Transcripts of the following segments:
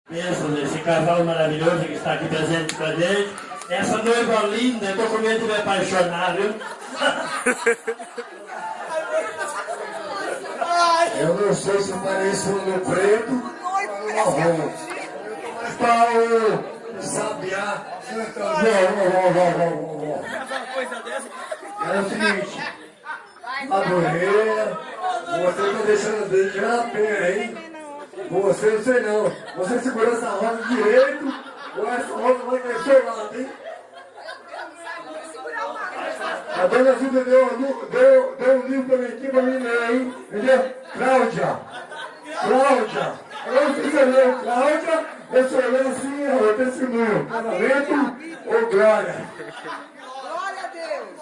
Bênção desse casal maravilhoso que está aqui presente com a gente. Essa noiva linda, eu estou com medo de me apaixonar, viu? Eu não sei se parece um preto ou um marrom. Mas para o sabiá, é o seguinte, Madureira, você está deixando a gente na pena, hein? Você não sei não, você segurou essa roda direito ou essa roda vai cair do seu lado, hein? A dona Zilda deu um livro pra mim aqui pra mim ler, hein? Entendeu? Cláudia! Eu fiz ler Cláudia, eu sou lendo assim, eu testemunho. Casamento ou glória? Glória a Deus!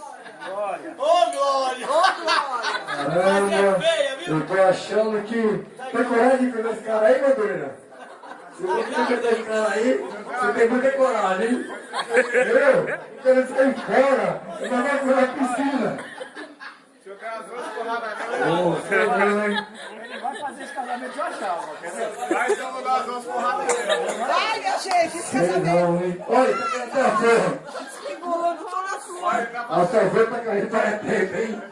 Ô, Glória! Caramba, eu tô achando que... Tem coragem de pegar esse cara aí, Madureira? Se você pegar esse cara aí, você tem muita coragem, hein? Eu quero sair fora, eu não vou correr na piscina. Se eu quero as duas porradas Ele vai fazer esse casamento de achar, vai então vou dar as duas porradas nele. Vai, minha gente, esse Ele casamento. não, hein? Olha, tá caindo até a ferro. Segurando toda a sua. A sua ferro tá caindo para tempo, hein?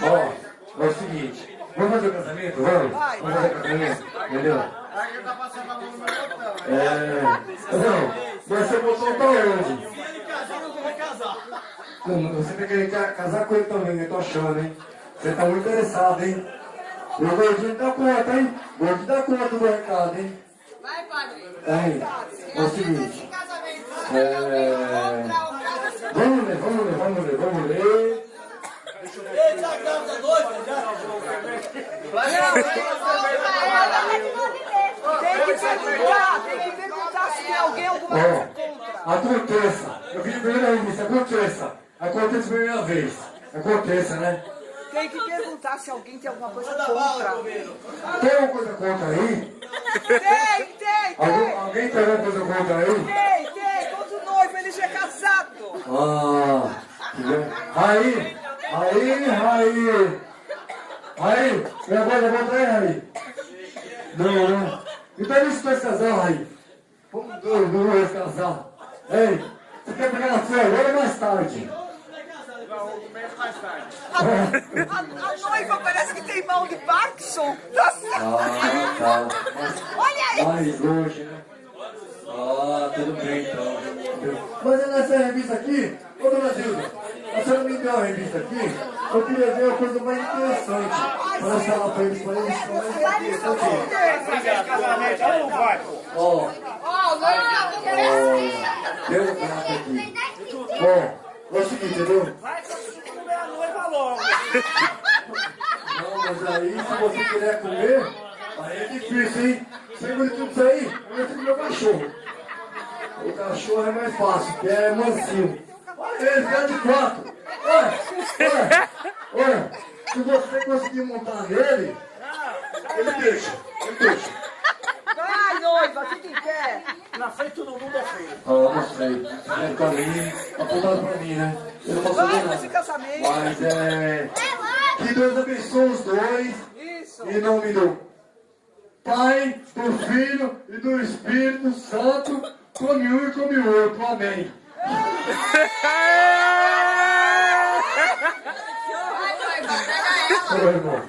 Ó, é o seguinte, vamos fazer o casamento? Vamos? Vamos fazer o casamento? Entendeu? Aqui tá passando a mão no meu botão. Não, mas você botou pra onde? Se ele casar, eu vou casar. Você tá querendo casar com ele também, eu tô achando, hein? Você tá muito interessado, hein? O gordinho dá conta, hein? O gordinho dá conta do recado, hein? Vai, padre. Hein? É o seguinte. Vamos ler. Ele tá grávida noiva, já? Tem que perguntar se tem alguém alguma coisa contra. Aconteça. Eu vi primeira revista, aconteça. Acontece a primeira vez. Aconteça, né? Tem que perguntar se alguém tem alguma coisa Manda bala, contra. governo. Tem alguma coisa contra aí? Tem. Alguém tem alguma coisa contra aí? Tem. Contra o noivo, ele já é casado. Entendeu? Aí, e agora levanta aí, Raí. Não. Então é isso que vai se casar, Raí. Vamos dois casar. Ei, você quer pegar na sua agora ou mais tarde? Mais tarde. A noiva parece que tem mão de Parkinson. Tá certo. Tá. Olha aí. Mais hoje, né? Tudo bem então. Mas é nessa revista aqui, ô dona Zilda, a senhora me deu uma revista aqui, eu queria ver uma coisa mais interessante. Para falar para eles, mais interessante. casamento, ela não vai, pô. Ó, tem um prato aqui. Ó, é o seguinte, entendeu? Vai comer a noiva logo. Não, mas aí se você quiser comer, aí é difícil, hein? Sem tudo isso aí, eu vou ter que meu cachorro. O cachorro é mais fácil, que é mansinho. Olha ele, fica de quatro. Olha, se você conseguir montar nele, ele deixa. Vai, noiva, fica em pé. Na frente todo mundo é feio. Não sei. É pra mim, apontado pra mim, né? Eu não posso Vai ver pra nada. esse casamento. Mas que Deus abençoe os dois. Isso. Em nome do Pai, do Filho e do Espírito Santo, come um e come o outro. Amém. Vai, noiva, pega ela. Ô, irmão.